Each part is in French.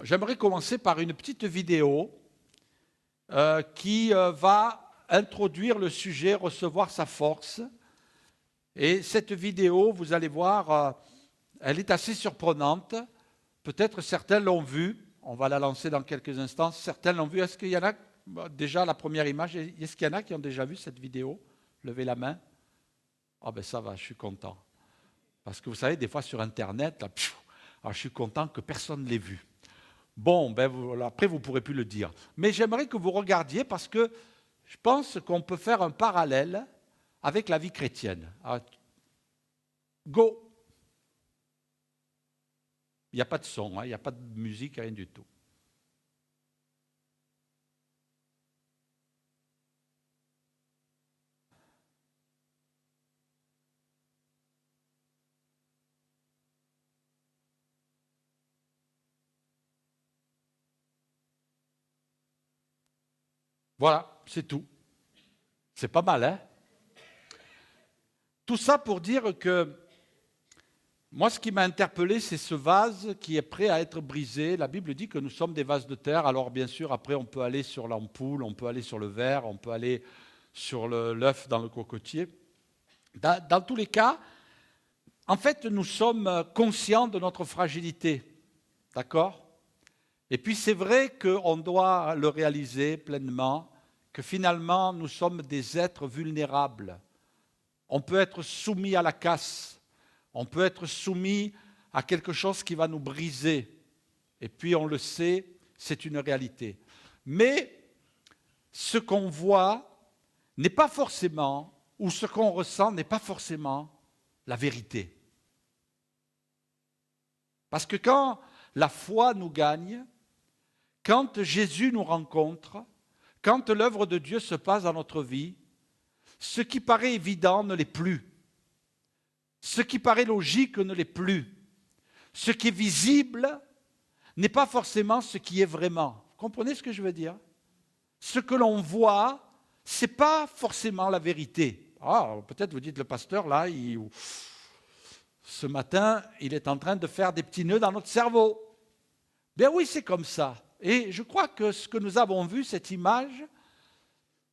j'aimerais commencer par une petite vidéo qui va introduire le sujet « Recevoir sa force ». Et cette vidéo, vous allez voir, elle est assez surprenante. Peut-être certains l'ont vue. On va la lancer dans quelques instants. Certains l'ont vue. Est-ce qu'il y en a déjà la première image? Est-ce qu'il y en a qui ont déjà vu cette vidéo? Levez la main. Ah ben ça va, je suis content. Parce que vous savez, des fois sur Internet, là, alors je suis content que personne ne l'ait vu. Bon, ben après vous ne pourrez plus le dire. Mais j'aimerais que vous regardiez parce que je pense qu'on peut faire un parallèle avec la vie chrétienne. Alors, go! Il n'y a pas de son, il n'y a pas de musique, rien du tout. Voilà, c'est tout. C'est pas mal, hein? Tout ça pour dire que moi, ce qui m'a interpellé, c'est ce vase qui est prêt à être brisé. La Bible dit que nous sommes des vases de terre. Alors, bien sûr, après, on peut aller sur l'ampoule, on peut aller sur le verre, on peut aller sur l'œuf dans le cocotier. Dans tous les cas, en fait, nous sommes conscients de notre fragilité. D'accord? Et puis, c'est vrai qu'on doit le réaliser pleinement, que finalement, nous sommes des êtres vulnérables. On peut être soumis à la casse. On peut être soumis à quelque chose qui va nous briser. Et puis on le sait, c'est une réalité. Mais ce qu'on voit n'est pas forcément, ou ce qu'on ressent n'est pas forcément la vérité. Parce que quand la foi nous gagne, quand Jésus nous rencontre, quand l'œuvre de Dieu se passe dans notre vie, ce qui paraît évident ne l'est plus. Ce qui paraît logique ne l'est plus. Ce qui est visible n'est pas forcément ce qui est vraiment. Vous comprenez ce que je veux dire? Ce que l'on voit, ce n'est pas forcément la vérité. Ah, peut-être vous dites, le pasteur, là, ce matin, il est en train de faire des petits nœuds dans notre cerveau. Bien oui, c'est comme ça. Et je crois que ce que nous avons vu, cette image,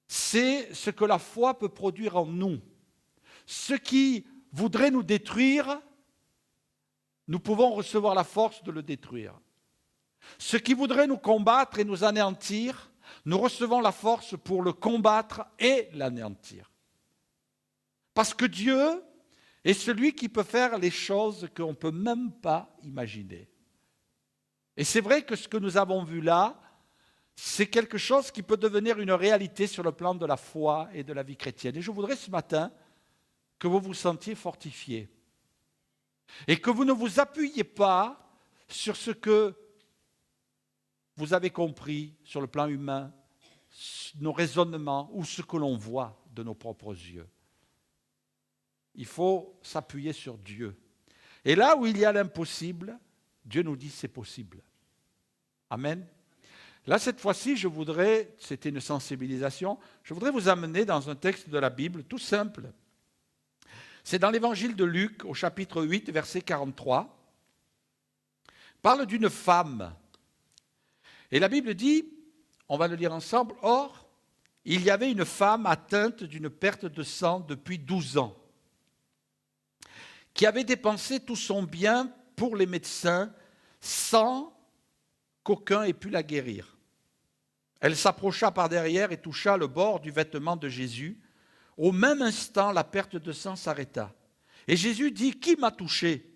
c'est ce que la foi peut produire en nous. Ce qui voudrait nous détruire, nous pouvons recevoir la force de le détruire. Ce qui voudrait nous combattre et nous anéantir, nous recevons la force pour le combattre et l'anéantir. Parce que Dieu est celui qui peut faire les choses qu'on ne peut même pas imaginer. Et c'est vrai que ce que nous avons vu là, c'est quelque chose qui peut devenir une réalité sur le plan de la foi et de la vie chrétienne. Et je voudrais ce matin que vous vous sentiez fortifiés et que vous ne vous appuyiez pas sur ce que vous avez compris sur le plan humain, nos raisonnements ou ce que l'on voit de nos propres yeux. Il faut s'appuyer sur Dieu. Et là où il y a l'impossible, Dieu nous dit c'est possible. Amen. Là, cette fois-ci, c'était une sensibilisation, je voudrais vous amener dans un texte de la Bible tout simple. C'est dans l'évangile de Luc, au chapitre 8, verset 43. Il parle d'une femme. Et la Bible dit, on va le lire ensemble, « Or, il y avait une femme atteinte d'une perte de sang depuis 12 ans, qui avait dépensé tout son bien pour les médecins sans qu'aucun ait pu la guérir. Elle s'approcha par derrière et toucha le bord du vêtement de Jésus. Au même instant, la perte de sang s'arrêta. Et Jésus dit, « Qui m'a touché ?»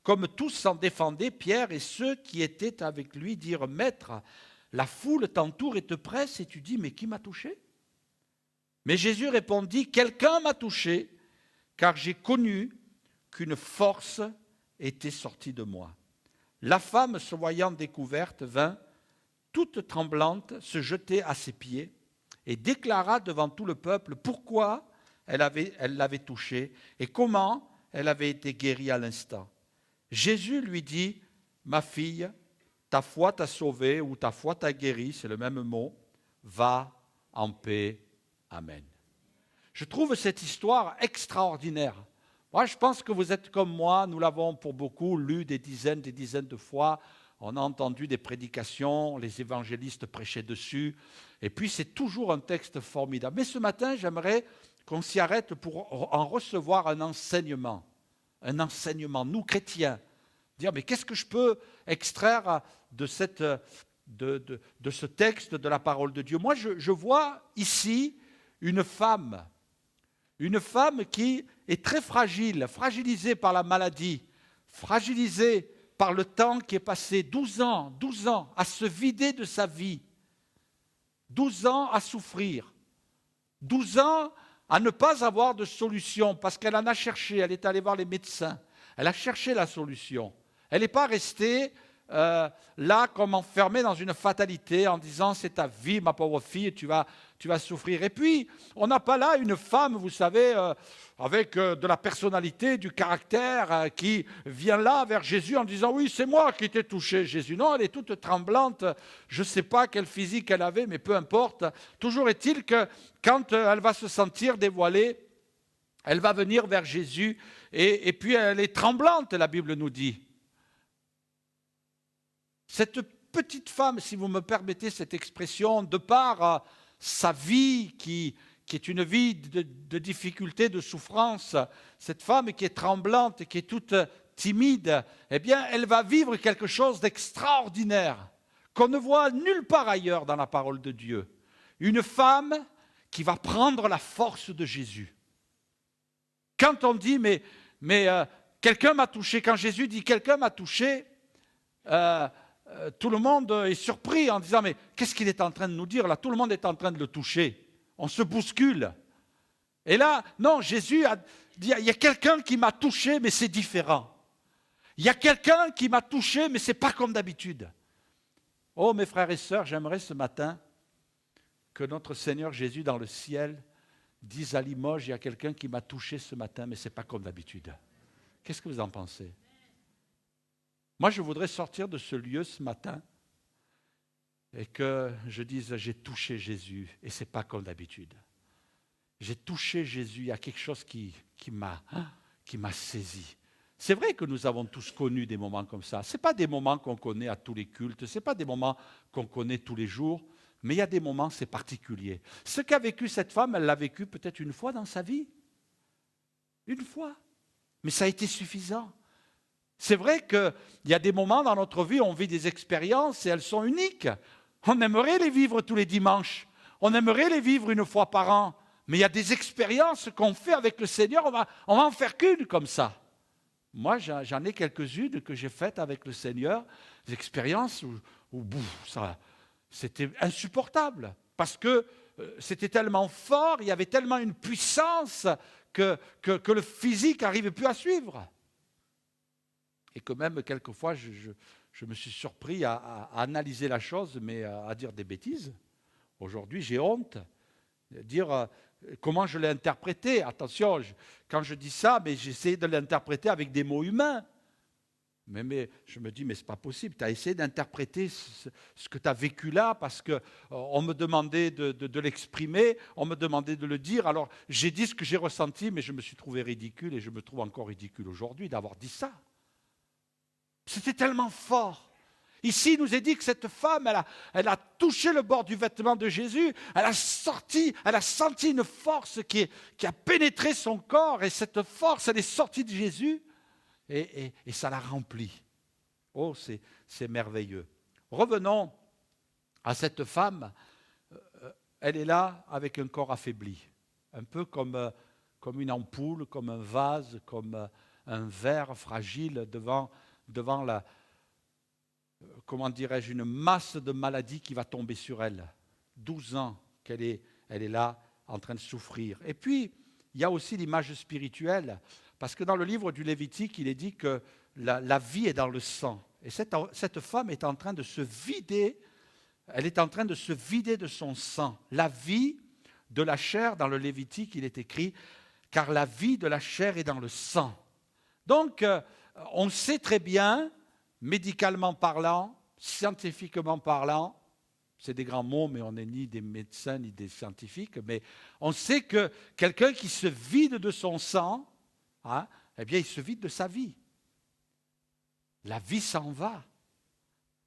Comme tous s'en défendaient, Pierre et ceux qui étaient avec lui dirent, « Maître, la foule t'entoure et te presse, et tu dis, mais qui m'a touché ?» Mais Jésus répondit, « Quelqu'un m'a touché, car j'ai connu qu'une force était sortie de moi. » La femme, se voyant découverte, vint, toute tremblante, se jeter à ses pieds, et déclara devant tout le peuple pourquoi elle l'avait touché et comment elle avait été guérie à l'instant. Jésus lui dit, « Ma fille, ta foi t'a sauvée ou ta foi t'a guérie, c'est le même mot, va en paix. Amen. » Je trouve cette histoire extraordinaire. Moi, je pense que vous êtes comme moi, nous l'avons pour beaucoup lu des dizaines de fois. on a entendu des prédications, les évangélistes prêchaient dessus, et puis c'est toujours un texte formidable. Mais ce matin, j'aimerais qu'on s'y arrête pour en recevoir un enseignement, nous chrétiens. Dire, mais qu'est-ce que je peux extraire de ce texte de la parole de Dieu? Moi, je vois ici une femme qui est très fragile, fragilisée par la maladie, fragilisée par le temps qui est passé, 12 ans à se vider de sa vie, 12 ans à souffrir, 12 ans à ne pas avoir de solution parce qu'elle en a cherché, elle est allée voir les médecins, elle a cherché la solution. Elle n'est pas restée là comme enfermée dans une fatalité en disant c'est ta vie ma pauvre fille, tu vas souffrir. Et puis on n'a pas là une femme, vous savez, avec de la personnalité, du caractère, qui vient là vers Jésus en disant oui c'est moi qui t'ai touché Jésus. Non, elle est toute tremblante, je ne sais pas quel physique elle avait mais peu importe. Toujours est-il que quand elle va se sentir dévoilée, elle va venir vers Jésus et puis elle est tremblante, la Bible nous dit. Cette petite femme, si vous me permettez cette expression, de par sa vie qui est une vie de difficulté, de souffrance, cette femme qui est tremblante, qui est toute timide, eh bien, elle va vivre quelque chose d'extraordinaire qu'on ne voit nulle part ailleurs dans la parole de Dieu. Une femme qui va prendre la force de Jésus. Quand on dit, mais quelqu'un m'a touché, quand Jésus dit quelqu'un m'a touché, tout le monde est surpris en disant mais qu'est-ce qu'il est en train de nous dire là? Tout le monde est en train de le toucher. On se bouscule. Et là, non, Jésus a dit il y a quelqu'un qui m'a touché mais c'est différent. Il y a quelqu'un qui m'a touché mais ce n'est pas comme d'habitude. Oh mes frères et sœurs, j'aimerais ce matin que notre Seigneur Jésus dans le ciel dise à Limoges il y a quelqu'un qui m'a touché ce matin mais ce n'est pas comme d'habitude. Qu'est-ce que vous en pensez? Moi, je voudrais sortir de ce lieu ce matin et que je dise, j'ai touché Jésus et ce n'est pas comme d'habitude. J'ai touché Jésus, il y a quelque chose qui m'a saisi. C'est vrai que nous avons tous connu des moments comme ça. Ce n'est pas des moments qu'on connaît à tous les cultes, ce n'est pas des moments qu'on connaît tous les jours, mais il y a des moments, c'est particulier. Ce qu'a vécu cette femme, elle l'a vécu peut-être une fois dans sa vie. Une fois. Mais ça a été suffisant. C'est vrai qu'il y a des moments dans notre vie où on vit des expériences et elles sont uniques. On aimerait les vivre tous les dimanches. On aimerait les vivre une fois par an. Mais il y a des expériences qu'on fait avec le Seigneur, on va en faire qu'une comme ça. Moi, j'en ai quelques-unes que j'ai faites avec le Seigneur, des expériences où c'était insupportable. Parce que c'était tellement fort, il y avait tellement une puissance que le physique n'arrivait plus à suivre. Et que même, quelquefois, je me suis surpris à analyser la chose, mais à dire des bêtises. Aujourd'hui, j'ai honte de dire comment je l'ai interprété. Attention, quand je dis ça, mais j'essaie de l'interpréter avec des mots humains. Mais je me dis, mais ce n'est pas possible. Tu as essayé d'interpréter ce que tu as vécu là, parce qu'on me demandait de l'exprimer, on me demandait de le dire. Alors, j'ai dit ce que j'ai ressenti, mais je me suis trouvé ridicule, et je me trouve encore ridicule aujourd'hui d'avoir dit ça. C'était tellement fort. Ici, il nous est dit que cette femme, elle a touché le bord du vêtement de Jésus, elle a senti une force qui a pénétré son corps, et cette force, elle est sortie de Jésus, et ça l'a rempli. Oh, c'est merveilleux. Revenons à cette femme. Elle est là avec un corps affaibli, un peu comme une ampoule, comme un vase, comme un verre fragile devant comment dirais-je, une masse de maladies qui va tomber sur elle. 12 ans qu'elle est là en train de souffrir. Et puis, il y a aussi l'image spirituelle, parce que dans le livre du Lévitique, il est dit que la vie est dans le sang. Et cette femme est en train de se vider, elle est en train de se vider de son sang. La vie de la chair, dans le Lévitique, il est écrit, car la vie de la chair est dans le sang. Donc, on sait très bien, médicalement parlant, scientifiquement parlant, c'est des grands mots, mais on n'est ni des médecins ni des scientifiques, mais on sait que quelqu'un qui se vide de son sang, eh bien, il se vide de sa vie. La vie s'en va.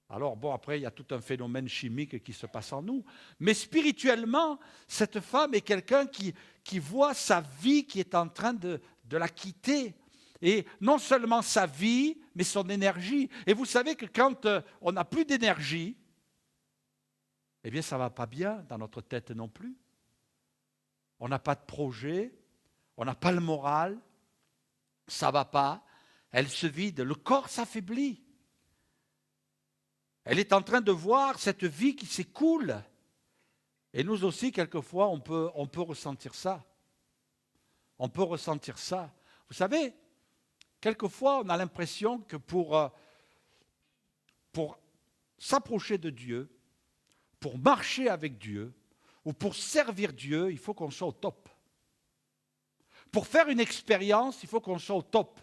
Alors bon, après, il y a tout un phénomène chimique qui se passe en nous. Mais spirituellement, cette femme est quelqu'un qui voit sa vie qui est en train de la quitter. Et non seulement sa vie, mais son énergie. Et vous savez que quand on n'a plus d'énergie, eh bien ça ne va pas bien dans notre tête non plus. On n'a pas de projet, on n'a pas le moral, ça ne va pas, elle se vide, le corps s'affaiblit. Elle est en train de voir cette vie qui s'écoule. Et nous aussi, quelquefois, on peut ressentir ça. On peut ressentir ça. Vous savez, quelquefois, on a l'impression que pour s'approcher de Dieu, pour marcher avec Dieu, ou pour servir Dieu, il faut qu'on soit au top. Pour faire une expérience, il faut qu'on soit au top.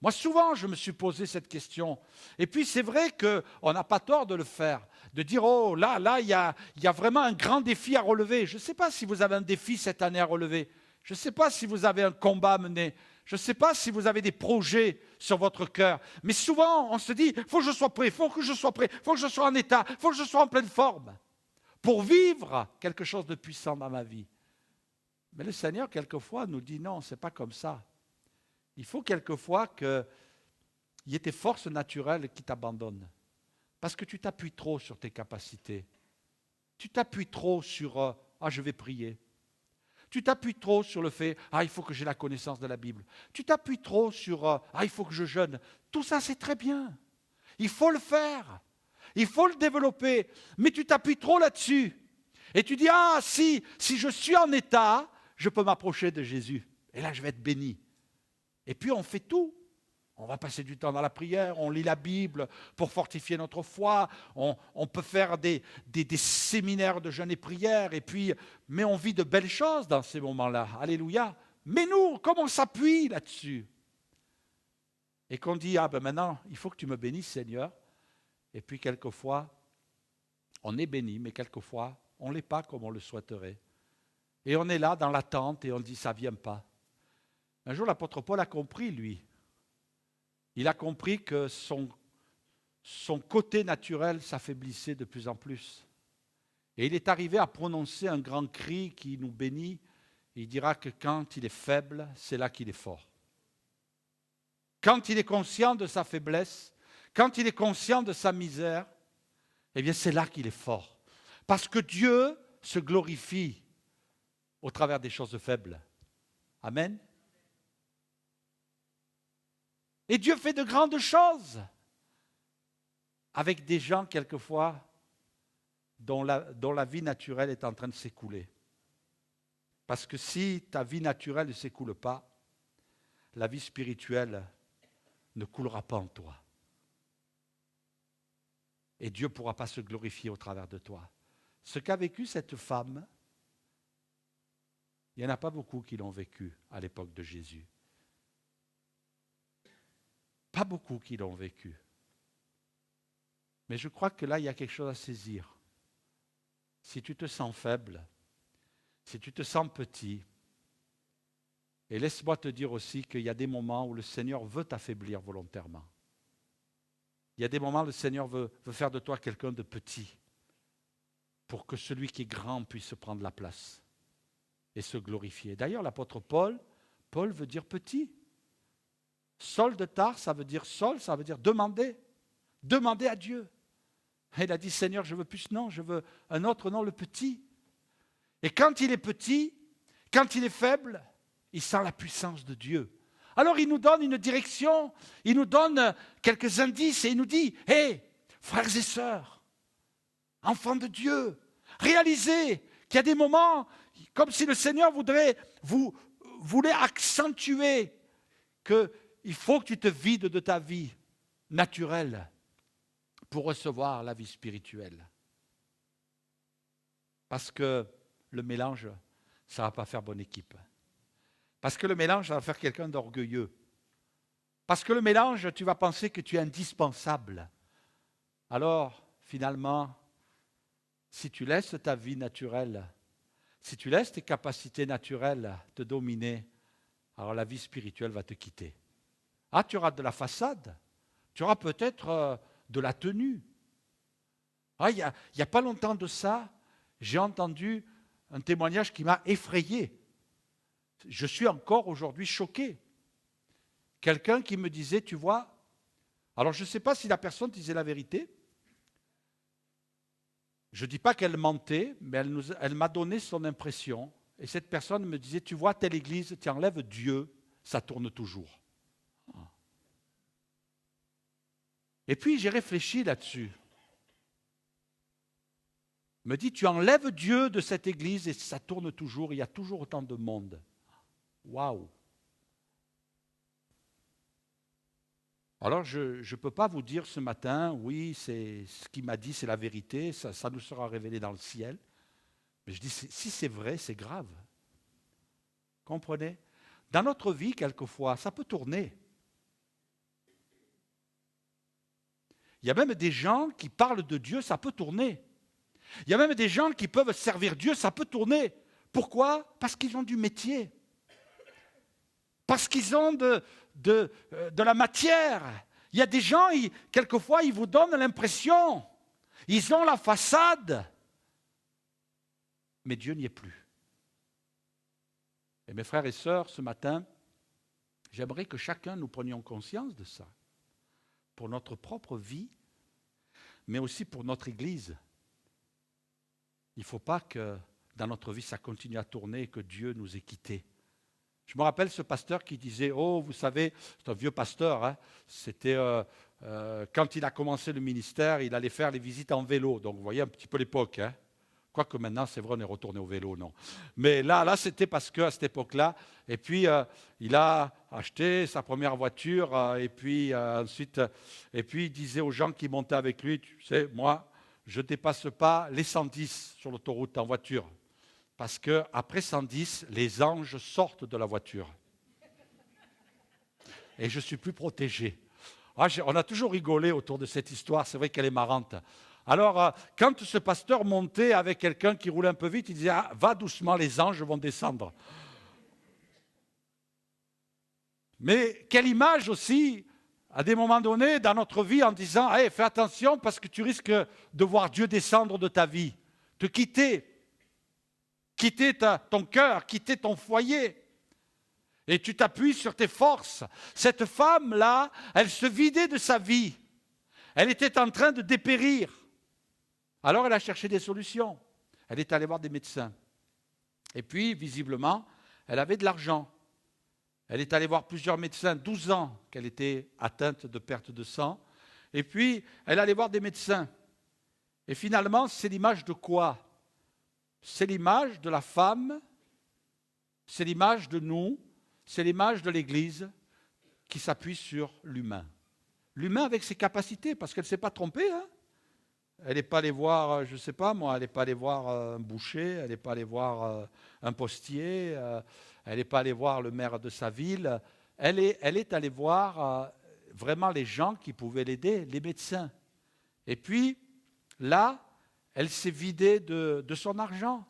Moi, souvent, je me suis posé cette question. Et puis, c'est vrai qu'on n'a pas tort de le faire, de dire, oh, là, il y a vraiment un grand défi à relever. Je ne sais pas si vous avez un défi cette année à relever. Je ne sais pas si vous avez un combat à mener. Je ne sais pas si vous avez des projets sur votre cœur. Mais souvent, on se dit, il faut que je sois prêt, il faut que je sois prêt, il faut que je sois en état, il faut que je sois en pleine forme pour vivre quelque chose de puissant dans ma vie. Mais le Seigneur, quelquefois, nous dit, non, ce n'est pas comme ça. Il faut quelquefois qu'il y ait tes forces naturelles qui t'abandonnent. Parce que tu t'appuies trop sur tes capacités. Tu t'appuies trop sur je vais prier. Tu t'appuies trop sur le fait il faut que j'ai la connaissance de la Bible. Tu t'appuies trop sur il faut que je jeûne. Tout ça, c'est très bien. Il faut le faire. Il faut le développer. Mais tu t'appuies trop là-dessus. Et tu dis si je suis en état, je peux m'approcher de Jésus. Et là, je vais être béni. Et puis on fait tout. On va passer du temps dans la prière, on lit la Bible pour fortifier notre foi, on peut faire des séminaires de jeûne et prière, mais on vit de belles choses dans ces moments-là. Alléluia. Mais nous, comme on s'appuie là-dessus, et qu'on dit, maintenant, il faut que tu me bénisses, Seigneur. Et puis quelquefois, on est béni, mais quelquefois, on ne l'est pas comme on le souhaiterait. Et on est là dans l'attente et on dit, ça ne vient pas. Un jour, l'apôtre Paul a compris, lui. Il a compris que son côté naturel s'affaiblissait de plus en plus. Et il est arrivé à prononcer un grand cri qui nous bénit. Il dira que quand il est faible, c'est là qu'il est fort. Quand il est conscient de sa faiblesse, quand il est conscient de sa misère, eh bien c'est là qu'il est fort. Parce que Dieu se glorifie au travers des choses faibles. Amen. Et Dieu fait de grandes choses avec des gens, quelquefois, dont la vie naturelle est en train de s'écouler. Parce que si ta vie naturelle ne s'écoule pas, la vie spirituelle ne coulera pas en toi. Et Dieu ne pourra pas se glorifier au travers de toi. Ce qu'a vécu cette femme, il n'y en a pas beaucoup qui l'ont vécu à l'époque de Jésus. Pas beaucoup qui l'ont vécu. Mais je crois que là, il y a quelque chose à saisir. Si tu te sens faible, si tu te sens petit, et laisse-moi te dire aussi qu'il y a des moments où le Seigneur veut t'affaiblir volontairement. Il y a des moments où le Seigneur veut faire de toi quelqu'un de petit pour que celui qui est grand puisse prendre la place et se glorifier. D'ailleurs, l'apôtre Paul veut dire petit. Saul de Tarse, ça veut dire demander. Demander à Dieu. Et il a dit, Seigneur, je veux plus ce nom, je veux un autre nom, le petit. Et quand il est petit, quand il est faible, il sent la puissance de Dieu. Alors il nous donne une direction, il nous donne quelques indices et il nous dit, frères et sœurs, enfants de Dieu, réalisez qu'il y a des moments, comme si le Seigneur voulait accentuer qu'il faut que tu te vides de ta vie naturelle pour recevoir la vie spirituelle. Parce que le mélange, ça ne va pas faire bonne équipe. Parce que le mélange, ça va faire quelqu'un d'orgueilleux. Parce que le mélange, tu vas penser que tu es indispensable. Alors, finalement, si tu laisses ta vie naturelle, si tu laisses tes capacités naturelles te dominer, alors la vie spirituelle va te quitter. Tu auras de la façade, tu auras peut-être de la tenue, Ah, il y a pas longtemps de ça, j'ai entendu un témoignage qui m'a effrayé. Je suis encore aujourd'hui choqué. Quelqu'un qui me disait, tu vois, alors je ne sais pas si la personne disait la vérité. Je ne dis pas qu'elle mentait, mais elle m'a donné son impression. Et cette personne me disait, tu vois, telle église, tu enlèves Dieu, ça tourne toujours. Et puis j'ai réfléchi là-dessus. Me dit, tu enlèves Dieu de cette église et ça tourne toujours, il y a toujours autant de monde. Waouh! Alors je ne peux pas vous dire ce matin, oui, c'est ce qu'il m'a dit, c'est la vérité, ça nous sera révélé dans le ciel. Mais je dis, si c'est vrai, c'est grave. Comprenez? Dans notre vie, quelquefois, ça peut tourner. Il y a même des gens qui parlent de Dieu, ça peut tourner. Il y a même des gens qui peuvent servir Dieu, ça peut tourner. Pourquoi? Parce qu'ils ont du métier. Parce qu'ils ont de la matière. Il y a des gens, quelquefois, ils vous donnent l'impression. Ils ont la façade. Mais Dieu n'y est plus. Et mes frères et sœurs, ce matin, j'aimerais que chacun nous prenions conscience de ça. Pour notre propre vie, mais aussi pour notre Église. Il ne faut pas que dans notre vie, ça continue à tourner et que Dieu nous ait quittés. Je me rappelle ce pasteur qui disait, oh, vous savez, c'est un vieux pasteur, hein, c'était quand il a commencé le ministère, il allait faire les visites en vélo. Donc vous voyez un petit peu l'époque. Hein. Quoique maintenant, c'est vrai, on est retourné au vélo, non. Mais là c'était parce qu'à cette époque-là, et puis il a acheté sa première voiture, et puis ensuite, et puis il disait aux gens qui montaient avec lui, tu sais, moi, je ne dépasse pas les 110 sur l'autoroute en voiture. Parce qu'après 110, les anges sortent de la voiture. Et je ne suis plus protégé. Ah, on a toujours rigolé autour de cette histoire, c'est vrai qu'elle est marrante. Alors, quand ce pasteur montait avec quelqu'un qui roulait un peu vite, il disait, ah, va doucement, les anges vont descendre. Mais quelle image aussi, à des moments donnés dans notre vie, en disant, hey, fais attention parce que tu risques de voir Dieu descendre de ta vie, te quitter ton cœur, quitter ton foyer. Et tu t'appuies sur tes forces. Cette femme-là, elle se vidait de sa vie. Elle était en train de dépérir. Alors elle a cherché des solutions. Elle est allée voir des médecins. Et puis, visiblement, elle avait de l'argent. Elle est allée voir plusieurs médecins, 12 ans qu'elle était atteinte de perte de sang. Et puis, elle allait voir des médecins. Et finalement, c'est l'image de quoi? C'est l'image de la femme, c'est l'image de nous, c'est l'image de l'Église qui s'appuie sur l'humain. L'humain avec ses capacités, parce qu'elle ne s'est pas trompée. Hein. Elle n'est pas allée voir, je ne sais pas moi, elle n'est pas allée voir un boucher, elle n'est pas allée voir un postier, elle n'est pas allée voir le maire de sa ville. Elle est allée voir vraiment les gens qui pouvaient l'aider, les médecins. Et puis, là, elle s'est vidée de son argent.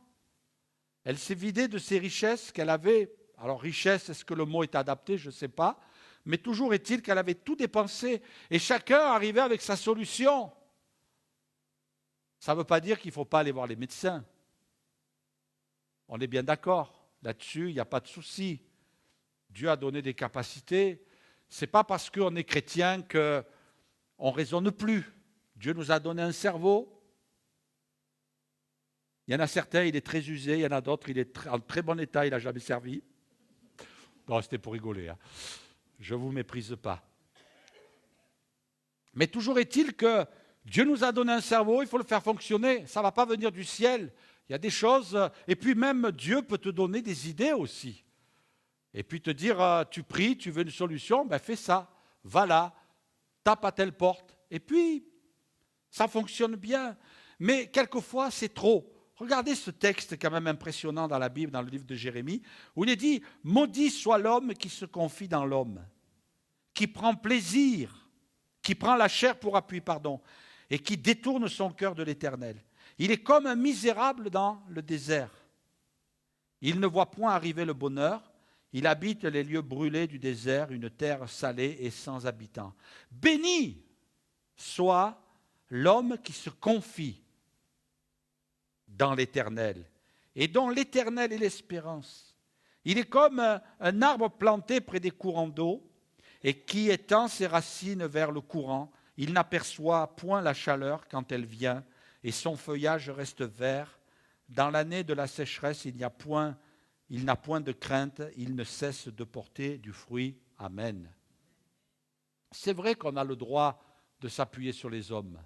Elle s'est vidée de ses richesses qu'elle avait. Alors, richesse, est-ce que le mot est adapté? Je ne sais pas. Mais toujours est-il qu'elle avait tout dépensé. Et chacun arrivait avec sa solution. Ça ne veut pas dire qu'il ne faut pas aller voir les médecins. On est bien d'accord. Là-dessus, il n'y a pas de souci. Dieu a donné des capacités. Ce n'est pas parce qu'on est chrétien qu'on ne raisonne plus. Dieu nous a donné un cerveau. Il y en a certains, il est très usé. Il y en a d'autres, il est en très bon état, il n'a jamais servi. Non, c'était pour rigoler. Hein. Je ne vous méprise pas. Mais toujours est-il que Dieu nous a donné un cerveau, il faut le faire fonctionner. Ça ne va pas venir du ciel. Il y a des choses, et puis même Dieu peut te donner des idées aussi. Et puis te dire, tu pries, tu veux une solution, ben fais ça. Va là, tape à telle porte. Et puis, ça fonctionne bien. Mais quelquefois, c'est trop. Regardez ce texte quand même impressionnant dans la Bible, dans le livre de Jérémie, où il est dit « Maudit soit l'homme qui se confie dans l'homme, qui prend plaisir, qui prend la chair pour appui, et qui détourne son cœur de l'Éternel. Il est comme un misérable dans le désert. Il ne voit point arriver le bonheur. Il habite les lieux brûlés du désert, une terre salée et sans habitants. Béni soit l'homme qui se confie dans l'Éternel, et dont l'Éternel est l'espérance. Il est comme un arbre planté près des courants d'eau, et qui étend ses racines vers le courant. Il n'aperçoit point la chaleur quand elle vient, et son feuillage reste vert. Dans l'année de la sécheresse, il n'a point de crainte, il ne cesse de porter du fruit. Amen. C'est vrai qu'on a le droit de s'appuyer sur les hommes,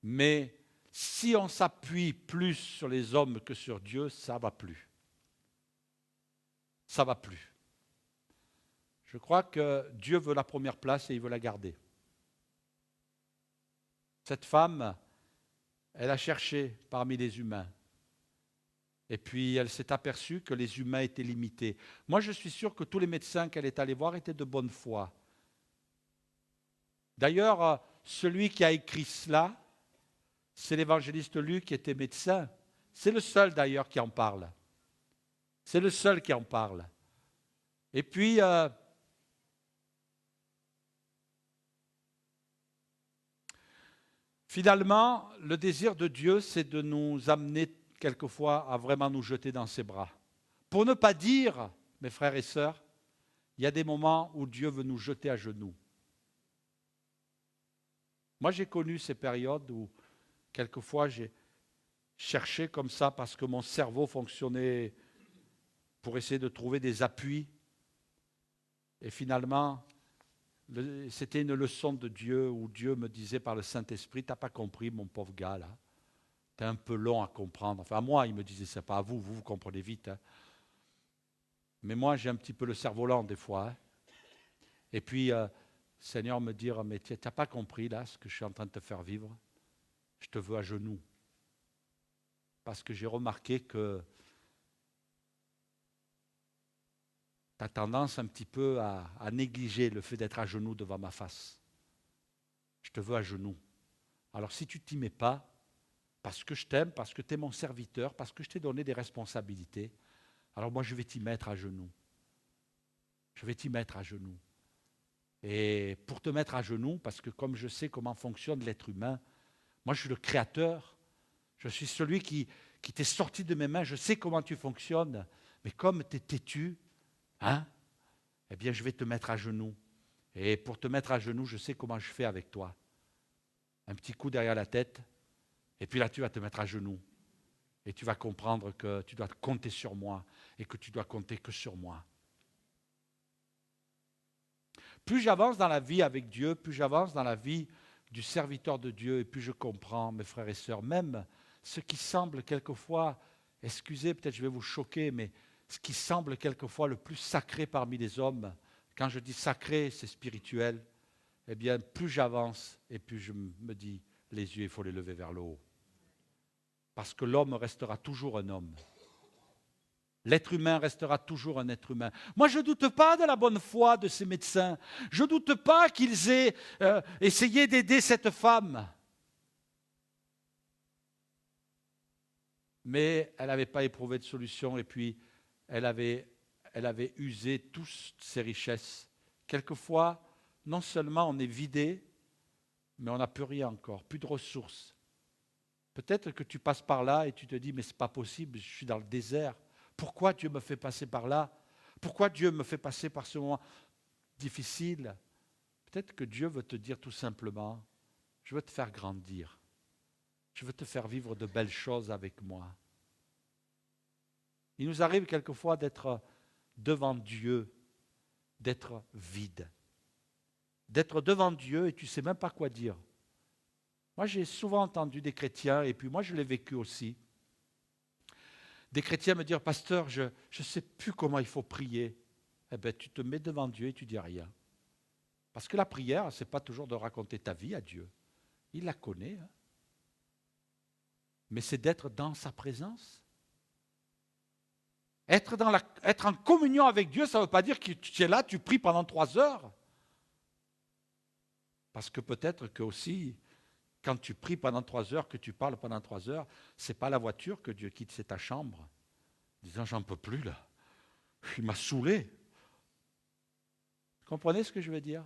mais si on s'appuie plus sur les hommes que sur Dieu, ça ne va plus. Ça ne va plus. Je crois que Dieu veut la première place et il veut la garder. Cette femme, elle a cherché parmi les humains. Et puis elle s'est aperçue que les humains étaient limités. Moi, je suis sûr que tous les médecins qu'elle est allée voir étaient de bonne foi. D'ailleurs, celui qui a écrit cela, c'est l'évangéliste Luc qui était médecin. C'est le seul d'ailleurs qui en parle. C'est le seul qui en parle. Et puis, finalement, le désir de Dieu, c'est de nous amener quelquefois à vraiment nous jeter dans ses bras. Pour ne pas dire, mes frères et sœurs, il y a des moments où Dieu veut nous jeter à genoux. Moi, j'ai connu ces périodes où quelquefois j'ai cherché comme ça parce que mon cerveau fonctionnait pour essayer de trouver des appuis. Et finalement, c'était une leçon de Dieu où Dieu me disait par le Saint-Esprit, t'as pas compris mon pauvre gars là, t'es un peu long à comprendre. Enfin à moi il me disait, c'est pas à vous, vous comprenez vite. Hein. Mais moi j'ai un petit peu le cerveau lent des fois. Hein. Et puis le Seigneur me dit, mais t'as pas compris là ce que je suis en train de te faire vivre. Je te veux à genoux. Parce que j'ai remarqué que tu as tendance un petit peu à négliger le fait d'être à genoux devant ma face. Je te veux à genoux. Alors si tu ne t'y mets pas, parce que je t'aime, parce que tu es mon serviteur, parce que je t'ai donné des responsabilités, alors moi je vais t'y mettre à genoux. Je vais t'y mettre à genoux. Et pour te mettre à genoux, parce que comme je sais comment fonctionne l'être humain, moi je suis le créateur, je suis celui qui t'est sorti de mes mains, je sais comment tu fonctionnes, mais comme tu es têtu, hein, eh bien, je vais te mettre à genoux. Et pour te mettre à genoux, je sais comment je fais avec toi. Un petit coup derrière la tête, et puis là, tu vas te mettre à genoux. Et tu vas comprendre que tu dois compter sur moi, et que tu dois compter que sur moi. Plus j'avance dans la vie avec Dieu, plus j'avance dans la vie du serviteur de Dieu, et plus je comprends, mes frères et sœurs, même ce qui semble quelquefois, excusez, peut-être je vais vous choquer, mais ce qui semble quelquefois le plus sacré parmi les hommes, quand je dis sacré, c'est spirituel, eh bien, plus j'avance et plus je me dis, les yeux, il faut les lever vers le haut. Parce que l'homme restera toujours un homme. L'être humain restera toujours un être humain. Moi, je ne doute pas de la bonne foi de ces médecins. Je ne doute pas qu'ils aient essayé d'aider cette femme. Mais elle n'avait pas éprouvé de solution et puis elle avait usé toutes ses richesses. Quelquefois, non seulement on est vidé, mais on n'a plus rien encore, plus de ressources. Peut-être que tu passes par là et tu te dis, mais ce n'est pas possible, je suis dans le désert. Pourquoi Dieu me fait passer par là? Pourquoi Dieu me fait passer par ce moment difficile? Peut-être que Dieu veut te dire tout simplement, je veux te faire grandir. Je veux te faire vivre de belles choses avec moi. Il nous arrive quelquefois d'être devant Dieu, d'être vide. D'être devant Dieu et tu ne sais même pas quoi dire. Moi, j'ai souvent entendu des chrétiens, et puis moi, je l'ai vécu aussi. Des chrétiens me dire, pasteur, je ne sais plus comment il faut prier. Eh bien, tu te mets devant Dieu et tu dis rien. Parce que la prière, ce n'est pas toujours de raconter ta vie à Dieu. Il la connaît. Hein. Mais c'est d'être dans sa présence. Être en communion avec Dieu, ça ne veut pas dire que tu es là, tu pries pendant 3 heures. Parce que peut-être que aussi, quand tu pries pendant 3 heures, que tu parles pendant 3 heures, ce n'est pas la voiture que Dieu quitte, c'est ta chambre. Disant, j'en peux plus là. Il m'a saoulé. Comprenez ce que je veux dire?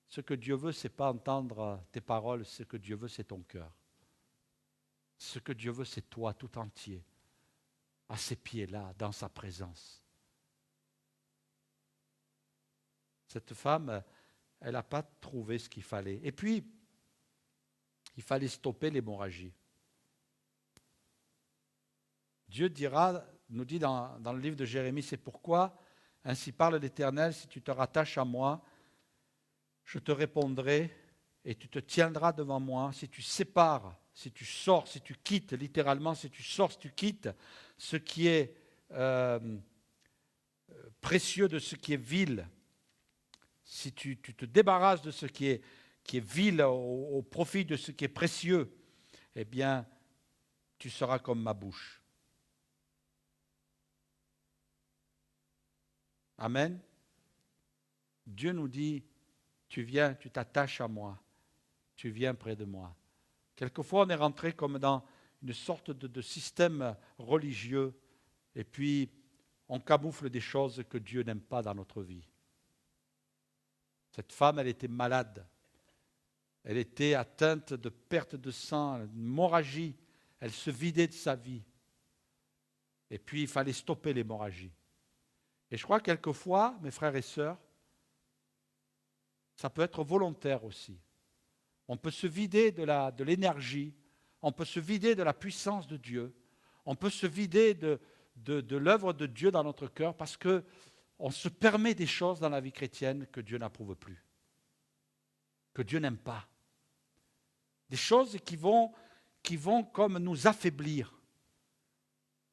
Ce que Dieu veut, ce n'est pas entendre tes paroles, ce que Dieu veut, c'est ton cœur. Ce que Dieu veut, c'est toi tout entier, à ses pieds-là, dans sa présence. Cette femme, elle n'a pas trouvé ce qu'il fallait. Et puis, il fallait stopper l'hémorragie. Dieu nous dit dans le livre de Jérémie, c'est pourquoi, ainsi parle l'Éternel, si tu te rattaches à moi, je te répondrai et tu te tiendras devant moi. Si tu sépares, si tu sors, si tu quittes, littéralement, si tu sors, si tu quittes ce qui est précieux de ce qui est vil, si tu te débarrasses de ce qui est vil au profit de ce qui est précieux, eh bien, tu seras comme ma bouche. Amen. Dieu nous dit, tu viens, tu t'attaches à moi, tu viens près de moi. Quelquefois, on est rentré comme dans une sorte de système religieux, et puis on camoufle des choses que Dieu n'aime pas dans notre vie. Cette femme, elle était malade. Elle était atteinte de perte de sang, d'hémorragie. Elle se vidait de sa vie. Et puis, il fallait stopper l'hémorragie. Et je crois que quelquefois, mes frères et sœurs, ça peut être volontaire aussi. On peut se vider de l'énergie, on peut se vider de la puissance de Dieu, on peut se vider de l'œuvre de Dieu dans notre cœur parce qu'on se permet des choses dans la vie chrétienne que Dieu n'approuve plus, que Dieu n'aime pas. Des choses qui vont comme nous affaiblir,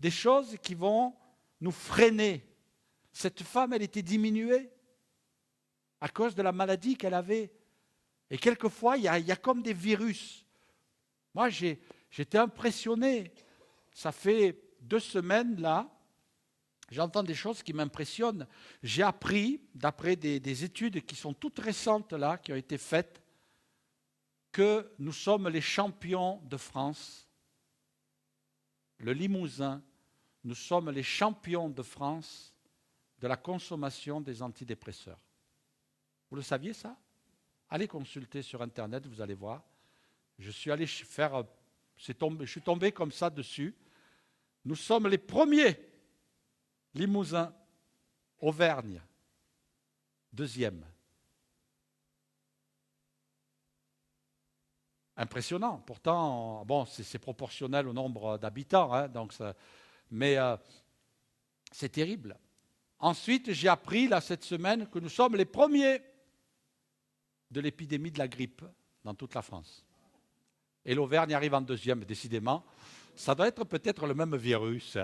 des choses qui vont nous freiner. Cette femme, elle était diminuée à cause de la maladie qu'elle avait. Et quelquefois, il y a comme des virus. Moi, j'étais impressionné. Ça fait 2 semaines, là, j'entends des choses qui m'impressionnent. J'ai appris, d'après des études qui sont toutes récentes, là, qui ont été faites, que nous sommes les champions de France. Le Limousin, nous sommes les champions de France de la consommation des antidépresseurs. Vous le saviez, ça? Allez consulter sur Internet, vous allez voir. Je suis allé faire, je suis tombé comme ça dessus. Nous sommes les premiers. Limousin, Auvergne, 2e. Impressionnant. Pourtant, bon, c'est proportionnel au nombre d'habitants, hein, donc mais c'est terrible. Ensuite, j'ai appris là cette semaine que nous sommes les premiers de l'épidémie de la grippe dans toute la France. Et l'Auvergne arrive en 2e, décidément. Ça doit être peut-être le même virus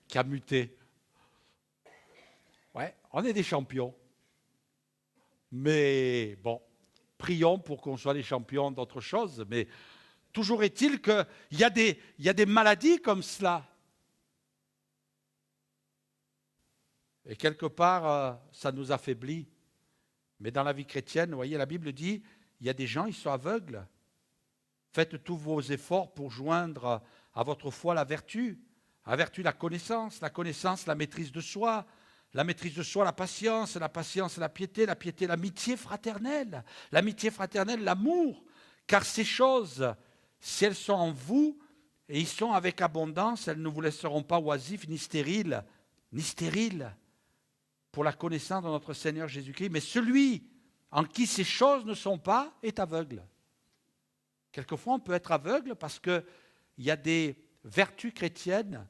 qui a muté. Ouais, on est des champions. Mais bon, prions pour qu'on soit les champions d'autre chose. Mais toujours est-il qu'il y a des maladies comme cela. Et quelque part, ça nous affaiblit. Mais dans la vie chrétienne, vous voyez, la Bible dit, il y a des gens, ils sont aveugles. Faites tous vos efforts pour joindre à votre foi la vertu. La vertu, la connaissance, la maîtrise de soi, la maîtrise de soi, la patience, la piété, l'amitié fraternelle, l'amour. Car ces choses, si elles sont en vous et ils sont avec abondance, elles ne vous laisseront pas oisifs ni stériles, pour la connaissance de notre Seigneur Jésus-Christ. Mais celui en qui ces choses ne sont pas est aveugle. Quelquefois, on peut être aveugle parce qu'il y a des vertus chrétiennes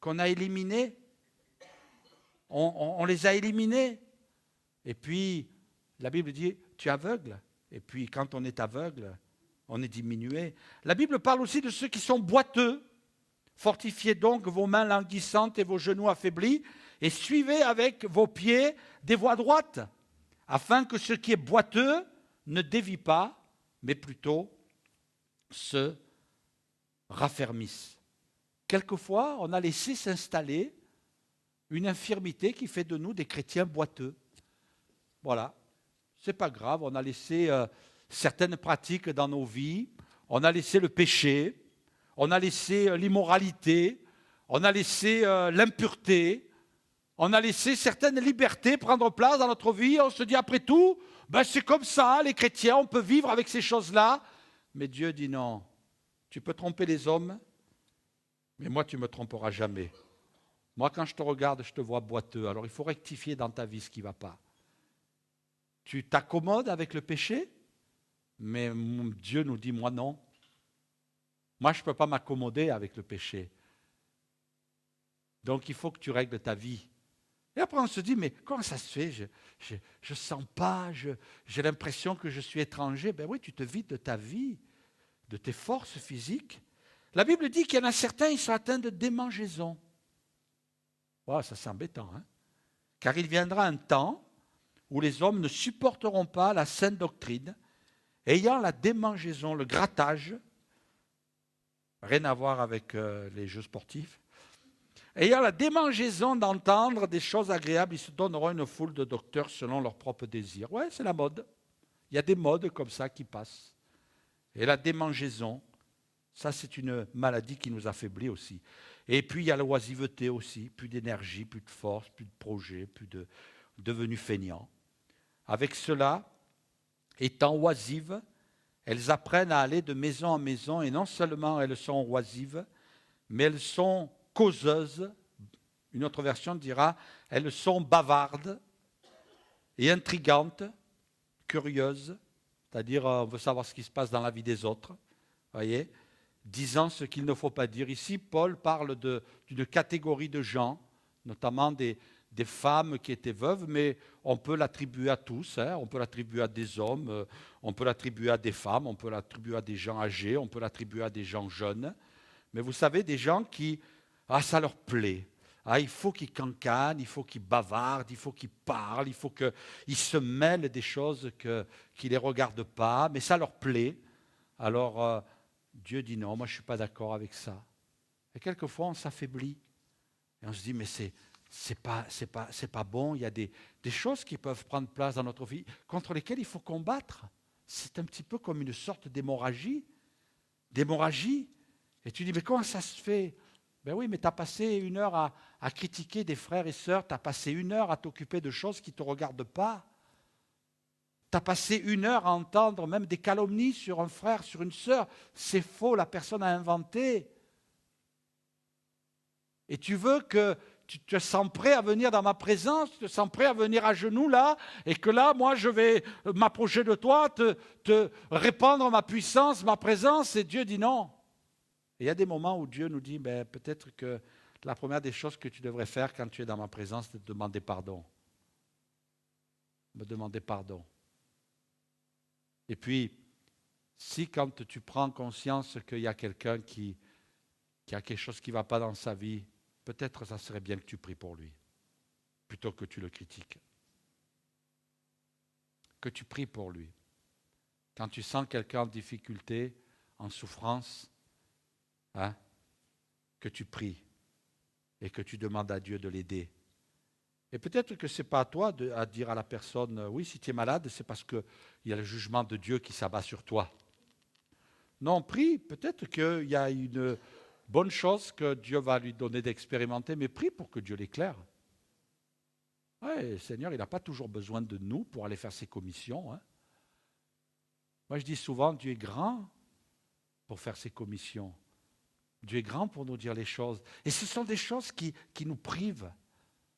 qu'on a éliminées. On les a éliminées. Et puis, la Bible dit, tu es aveugle. Et puis, quand on est aveugle, on est diminué. La Bible parle aussi de ceux qui sont boiteux. Fortifiez donc vos mains languissantes et vos genoux affaiblis, et suivez avec vos pieds des voies droites, afin que ce qui est boiteux ne dévie pas, mais plutôt se raffermisse. Quelquefois, on a laissé s'installer une infirmité qui fait de nous des chrétiens boiteux. Voilà, c'est pas grave, on a laissé certaines pratiques dans nos vies, on a laissé le péché, on a laissé l'immoralité, on a laissé l'impureté, on a laissé certaines libertés prendre place dans notre vie. On se dit après tout, c'est comme ça, les chrétiens, on peut vivre avec ces choses-là. Mais Dieu dit non, Tu peux tromper les hommes, mais moi, tu ne me tromperas jamais. Moi, quand je te regarde, je te vois boiteux. Alors, il faut rectifier dans ta vie ce qui ne va pas. Tu t'accommodes avec le péché, mais Dieu nous dit, moi non. Moi, je ne peux pas m'accommoder avec le péché. Donc, il faut que tu règles ta vie. Et après, on se dit, mais comment ça se fait? Je ne sens pas, j'ai l'impression que je suis étranger. Ben oui, tu te vides de ta vie, de tes forces physiques. La Bible dit qu'il y en a certains, ils sont atteints de démangeaison. Wow, ça c'est embêtant, hein? Car il viendra un temps où les hommes ne supporteront pas la sainte doctrine, ayant la démangeaison, le grattage, rien à voir avec les jeux sportifs, ayant la démangeaison d'entendre des choses agréables, ils se donneront une foule de docteurs selon leurs propres désirs. Ouais, c'est la mode. Il y a des modes comme ça qui passent. Et la démangeaison, ça c'est une maladie qui nous affaiblit aussi. Et puis il y a l'oisiveté aussi, plus d'énergie, plus de force, plus de projet, plus de devenu feignant. Avec cela, étant oisives, elles apprennent à aller de maison en maison et non seulement elles sont oisives, mais elles sont causeuses. Une autre version dira, elles sont bavardes et intrigantes, curieuses, c'est-à-dire on veut savoir ce qui se passe dans la vie des autres, voyez, disant ce qu'il ne faut pas dire. Ici, Paul parle d'une catégorie de gens, notamment des femmes qui étaient veuves, mais on peut l'attribuer à tous, hein. On peut l'attribuer à des hommes, on peut l'attribuer à des femmes, on peut l'attribuer à des gens âgés, on peut l'attribuer à des gens jeunes. Mais vous savez, des gens qui, ça leur plaît. Il faut qu'ils cancanent, il faut qu'ils bavardent, il faut qu'ils parlent, il faut qu'ils se mêlent des choses qui ne les regardent pas, mais ça leur plaît. Alors, Dieu dit non, moi je ne suis pas d'accord avec ça. Et quelquefois, on s'affaiblit. Et on se dit, mais c'est pas bon, il y a des choses qui peuvent prendre place dans notre vie, contre lesquelles il faut combattre. C'est un petit peu comme une sorte d'hémorragie. Et tu dis, mais comment ça se fait? Ben oui, mais tu as passé 1 heure à critiquer des frères et sœurs, tu as passé 1 heure à t'occuper de choses qui ne te regardent pas. Tu as passé 1 heure à entendre même des calomnies sur un frère, sur une sœur. C'est faux, la personne a inventé. Et tu veux que tu te sens prêt à venir dans ma présence, tu te sens prêt à venir à genoux là, et que là, moi, je vais m'approcher de toi, te répandre ma puissance, ma présence, et Dieu dit non. Et il y a des moments où Dieu nous dit, peut-être que la première des choses que tu devrais faire quand tu es dans ma présence, c'est de demander pardon. Me demander pardon. Et puis, si quand tu prends conscience qu'il y a quelqu'un qui a quelque chose qui ne va pas dans sa vie, peut-être ça serait bien que tu pries pour lui, plutôt que tu le critiques. Que tu pries pour lui. Quand tu sens quelqu'un en difficulté, en souffrance, que tu pries et que tu demandes à Dieu de l'aider. Et peut-être que ce n'est pas à toi à dire à la personne, oui, si tu es malade, c'est parce qu'il y a le jugement de Dieu qui s'abat sur toi. Non, prie, peut-être qu'il y a une bonne chose que Dieu va lui donner d'expérimenter, mais prie pour que Dieu l'éclaire. Oui, le Seigneur, il n'a pas toujours besoin de nous pour aller faire ses commissions. Hein. Moi, je dis souvent, Dieu est grand pour faire ses commissions. Dieu est grand pour nous dire les choses. Et ce sont des choses qui nous privent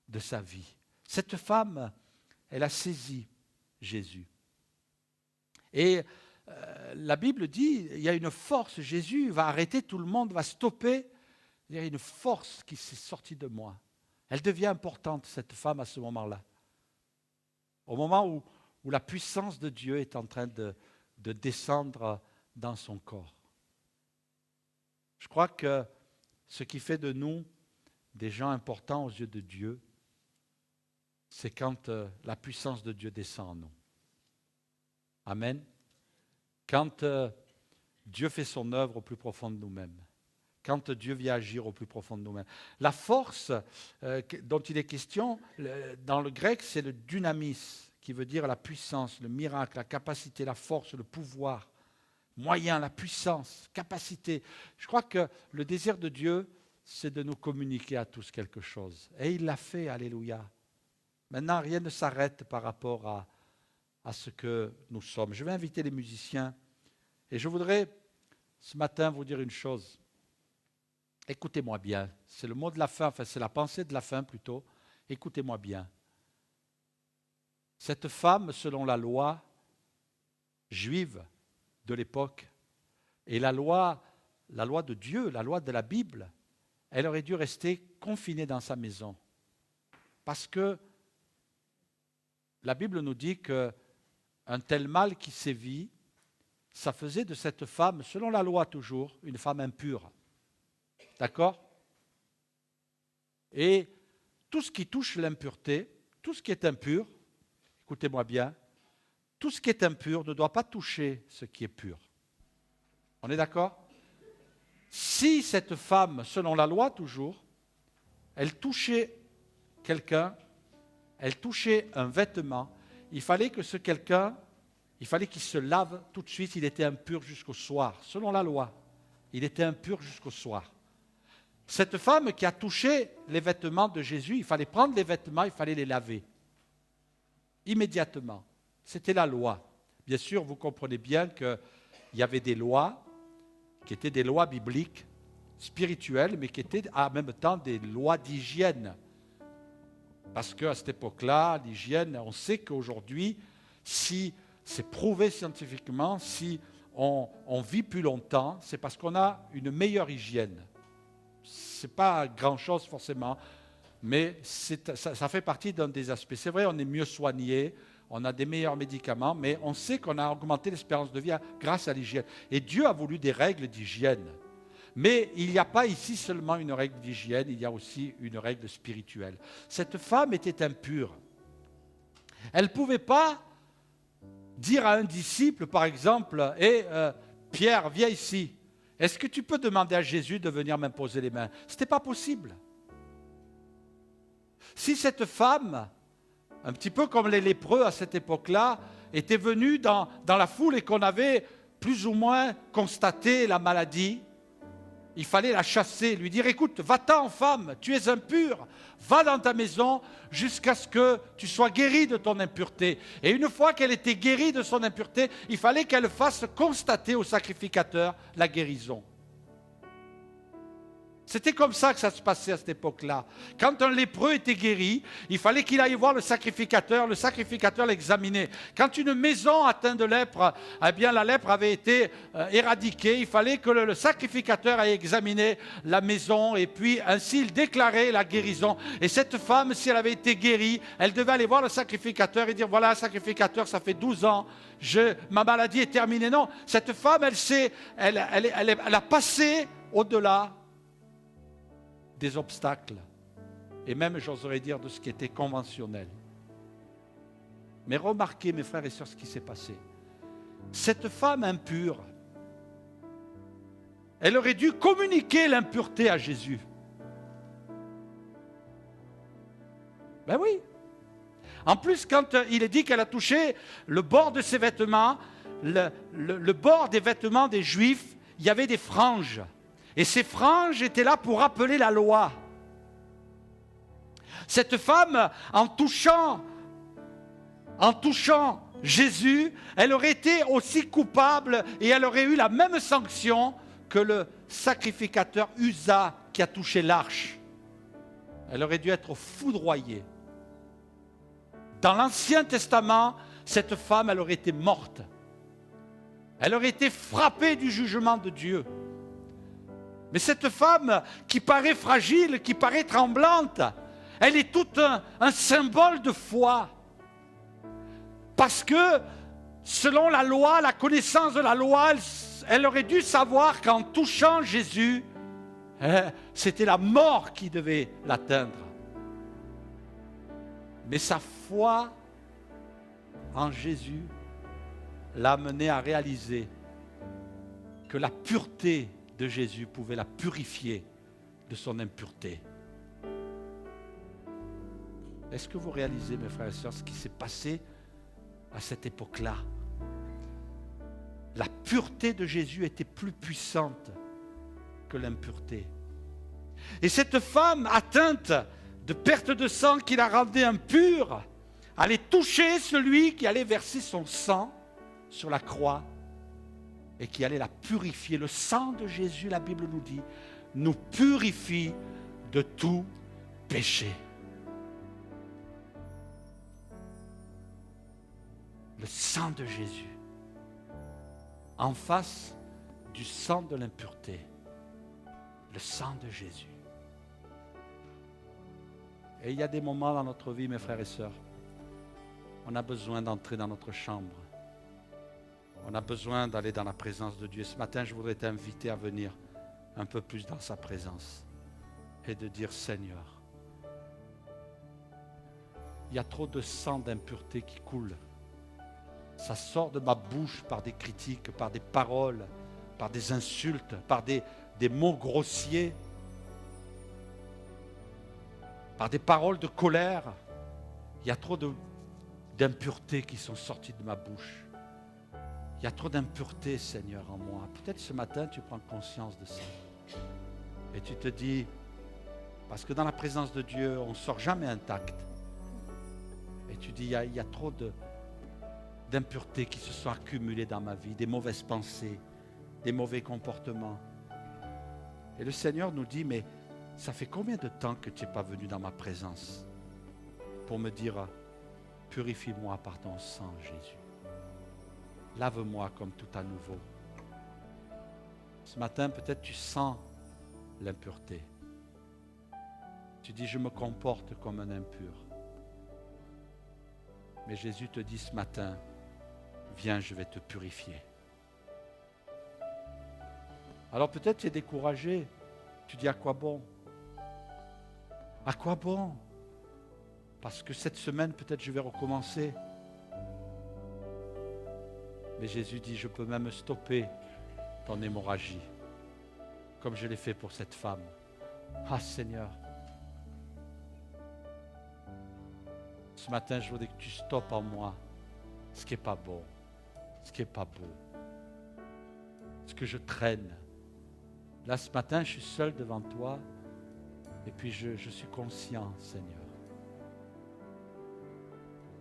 de sa vie. Cette femme, elle a saisi Jésus. Et la Bible dit, il y a une force, Jésus va arrêter, tout le monde va stopper. Il y a une force qui s'est sortie de moi. Elle devient importante, cette femme, à ce moment-là. Au moment où la puissance de Dieu est en train de descendre dans son corps. Je crois que ce qui fait de nous des gens importants aux yeux de Dieu, c'est quand la puissance de Dieu descend en nous. Amen. Quand Dieu fait son œuvre au plus profond de nous-mêmes. Quand Dieu vient agir au plus profond de nous-mêmes. La force dont il est question, dans le grec, c'est le dynamis, qui veut dire la puissance, le miracle, la capacité, la force, le pouvoir. Moyen, la puissance, capacité. Je crois que le désir de Dieu, c'est de nous communiquer à tous quelque chose. Et il l'a fait, alléluia. Maintenant, rien ne s'arrête par rapport à ce que nous sommes. Je vais inviter les musiciens et je voudrais ce matin vous dire une chose. Écoutez-moi bien. C'est le mot de la fin, enfin c'est la pensée de la fin plutôt. Écoutez-moi bien. Cette femme, selon la loi juive de l'époque, et la loi de Dieu, la loi de la Bible, elle aurait dû rester confinée dans sa maison. Parce que la Bible nous dit qu'un tel mal qui sévit, ça faisait de cette femme, selon la loi toujours, une femme impure. D'accord ? Et tout ce qui touche l'impureté, tout ce qui est impur, écoutez-moi bien, tout ce qui est impur ne doit pas toucher ce qui est pur. On est d'accord ? Si cette femme, selon la loi toujours, elle touchait quelqu'un, elle touchait un vêtement, il fallait que ce quelqu'un, il fallait qu'il se lave tout de suite, il était impur jusqu'au soir. Selon la loi, il était impur jusqu'au soir. Cette femme qui a touché les vêtements de Jésus, il fallait prendre les vêtements, il fallait les laver. Immédiatement. C'était la loi. Bien sûr, vous comprenez bien qu'il y avait des lois qui étaient des lois bibliques, spirituelles, mais qui étaient en même temps des lois d'hygiène. Parce qu'à cette époque-là, l'hygiène, on sait qu'aujourd'hui, si c'est prouvé scientifiquement, si on vit plus longtemps, c'est parce qu'on a une meilleure hygiène. Ce n'est pas grand-chose forcément, mais ça fait partie d'un des aspects. C'est vrai, on est mieux soigné, on a des meilleurs médicaments, mais on sait qu'on a augmenté l'espérance de vie grâce à l'hygiène. Et Dieu a voulu des règles d'hygiène. Mais il n'y a pas ici seulement une règle d'hygiène, il y a aussi une règle spirituelle. Cette femme était impure. Elle ne pouvait pas dire à un disciple, par exemple, « Hé, Pierre, viens ici. Est-ce que tu peux demander à Jésus de venir m'imposer les mains ?» Ce n'était pas possible. Si cette femme, un petit peu comme les lépreux à cette époque-là, était venue dans la foule et qu'on avait plus ou moins constaté la maladie, il fallait la chasser, lui dire « Écoute, va-t'en femme, tu es impure, va dans ta maison jusqu'à ce que tu sois guérie de ton impureté. » Et une fois qu'elle était guérie de son impureté, il fallait qu'elle fasse constater au sacrificateur la guérison. C'était comme ça que ça se passait à cette époque-là. Quand un lépreux était guéri, il fallait qu'il aille voir le sacrificateur l'examinait. Quand une maison atteinte de lèpre, eh bien la lèpre avait été éradiquée, il fallait que le sacrificateur aille examiner la maison et puis ainsi il déclarait la guérison. Et cette femme, si elle avait été guérie, elle devait aller voir le sacrificateur et dire « Voilà, sacrificateur, ça fait 12 ans, ma maladie est terminée. » Non, cette femme, elle a passé au-delà des obstacles, et même, j'oserais dire, de ce qui était conventionnel. Mais remarquez, mes frères et sœurs, ce qui s'est passé. Cette femme impure, elle aurait dû communiquer l'impureté à Jésus. Ben oui. En plus, quand il est dit qu'elle a touché le bord de ses vêtements, le bord des vêtements des Juifs, il y avait des franges. Et ces franges étaient là pour rappeler la loi. Cette femme, en touchant Jésus, elle aurait été aussi coupable et elle aurait eu la même sanction que le sacrificateur Uza qui a touché l'arche. Elle aurait dû être foudroyée. Dans l'Ancien Testament, cette femme, elle aurait été morte. Elle aurait été frappée du jugement de Dieu. Mais cette femme qui paraît fragile, qui paraît tremblante, elle est tout un symbole de foi. Parce que, selon la loi, la connaissance de la loi, elle aurait dû savoir qu'en touchant Jésus, c'était la mort qui devait l'atteindre. Mais sa foi en Jésus l'a amenée à réaliser que la pureté de Jésus pouvait la purifier de son impureté. Est-ce que vous réalisez, mes frères et sœurs, ce qui s'est passé à cette époque-là? La pureté de Jésus était plus puissante que l'impureté. Et cette femme atteinte de perte de sang qui la rendait impure allait toucher celui qui allait verser son sang sur la croix. et qui allait la purifier. Le sang de Jésus, la Bible nous dit, nous purifie de tout péché. Le sang de Jésus, en face du sang de l'impureté, le sang de Jésus. Et il y a des moments dans notre vie, mes frères et sœurs, on a besoin d'entrer dans notre chambre. On a besoin d'aller dans la présence de Dieu. Ce matin, je voudrais t'inviter à venir un peu plus dans sa présence et de dire, Seigneur, il y a trop de sang d'impureté qui coule. Ça sort de ma bouche par des critiques, par des paroles, par des insultes, par des mots grossiers, par des paroles de colère. Il y a trop d'impuretés qui sont sorties de ma bouche. Il y a trop d'impuretés, Seigneur, en moi. Peut-être ce matin, tu prends conscience de ça. Et tu te dis, parce que dans la présence de Dieu, on ne sort jamais intact. Et tu dis, il y a trop d'impuretés qui se sont accumulées dans ma vie, des mauvaises pensées, des mauvais comportements. Et le Seigneur nous dit, mais ça fait combien de temps que tu n'es pas venu dans ma présence pour me dire, purifie-moi par ton sang, Jésus. Lave-moi comme tout à nouveau. Ce matin, peut-être tu sens l'impureté. Tu dis, je me comporte comme un impur. Mais Jésus te dit ce matin, viens, je vais te purifier. Alors peut-être tu es découragé. Tu dis, à quoi bon? À quoi bon? Parce que cette semaine, peut-être je vais recommencer. Mais Jésus dit, je peux même stopper ton hémorragie, comme je l'ai fait pour cette femme. Ah Seigneur, ce matin, je voudrais que tu stoppes en moi ce qui n'est pas bon, ce qui n'est pas beau, ce que je traîne. Là, ce matin, je suis seul devant toi, et puis je suis conscient, Seigneur,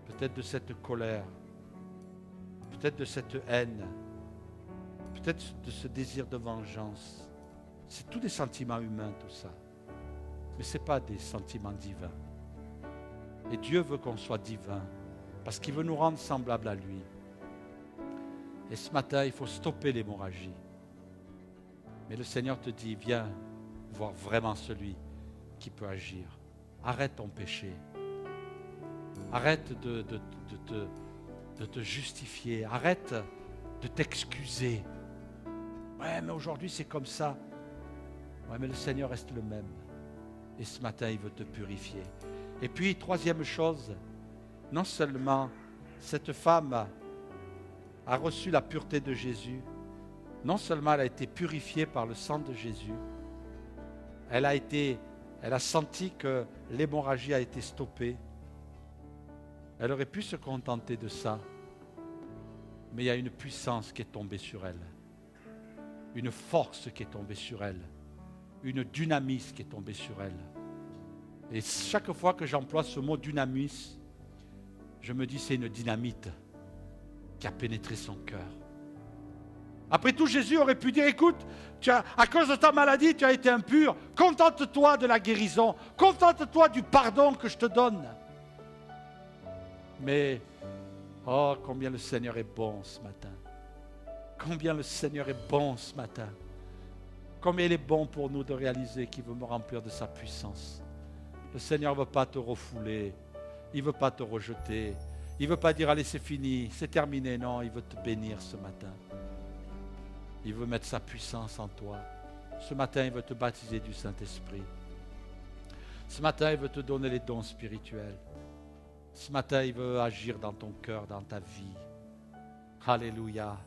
peut-être de cette colère, peut-être de cette haine, peut-être de ce désir de vengeance. C'est tous des sentiments humains, tout ça. Mais ce n'est pas des sentiments divins. Et Dieu veut qu'on soit divin, parce qu'il veut nous rendre semblables à lui. Et ce matin, il faut stopper l'hémorragie. Mais le Seigneur te dit, viens voir vraiment celui qui peut agir. Arrête ton péché. Arrête de te justifier. Arrête de t'excuser. Ouais, mais aujourd'hui c'est comme ça. Ouais, mais le Seigneur reste le même. Et ce matin, il veut te purifier. Et puis, troisième chose, non seulement cette femme a reçu la pureté de Jésus, non seulement elle a été purifiée par le sang de Jésus, elle a senti que l'hémorragie a été stoppée. Elle aurait pu se contenter de ça, mais il y a une puissance qui est tombée sur elle, une force qui est tombée sur elle, une dynamis qui est tombée sur elle. Et chaque fois que j'emploie ce mot dynamis, je me dis c'est une dynamite qui a pénétré son cœur. Après tout, Jésus aurait pu dire, écoute, à cause de ta maladie, tu as été impur, contente-toi de la guérison, contente-toi du pardon que je te donne. Mais, oh, combien le Seigneur est bon ce matin. Combien le Seigneur est bon ce matin. Combien il est bon pour nous de réaliser qu'il veut me remplir de sa puissance. Le Seigneur ne veut pas te refouler. Il ne veut pas te rejeter. Il ne veut pas dire, allez, c'est fini, c'est terminé. Non, il veut te bénir ce matin. Il veut mettre sa puissance en toi. Ce matin, il veut te baptiser du Saint-Esprit. Ce matin, il veut te donner les dons spirituels. Ce matin, il veut agir dans ton cœur, dans ta vie. Alléluia.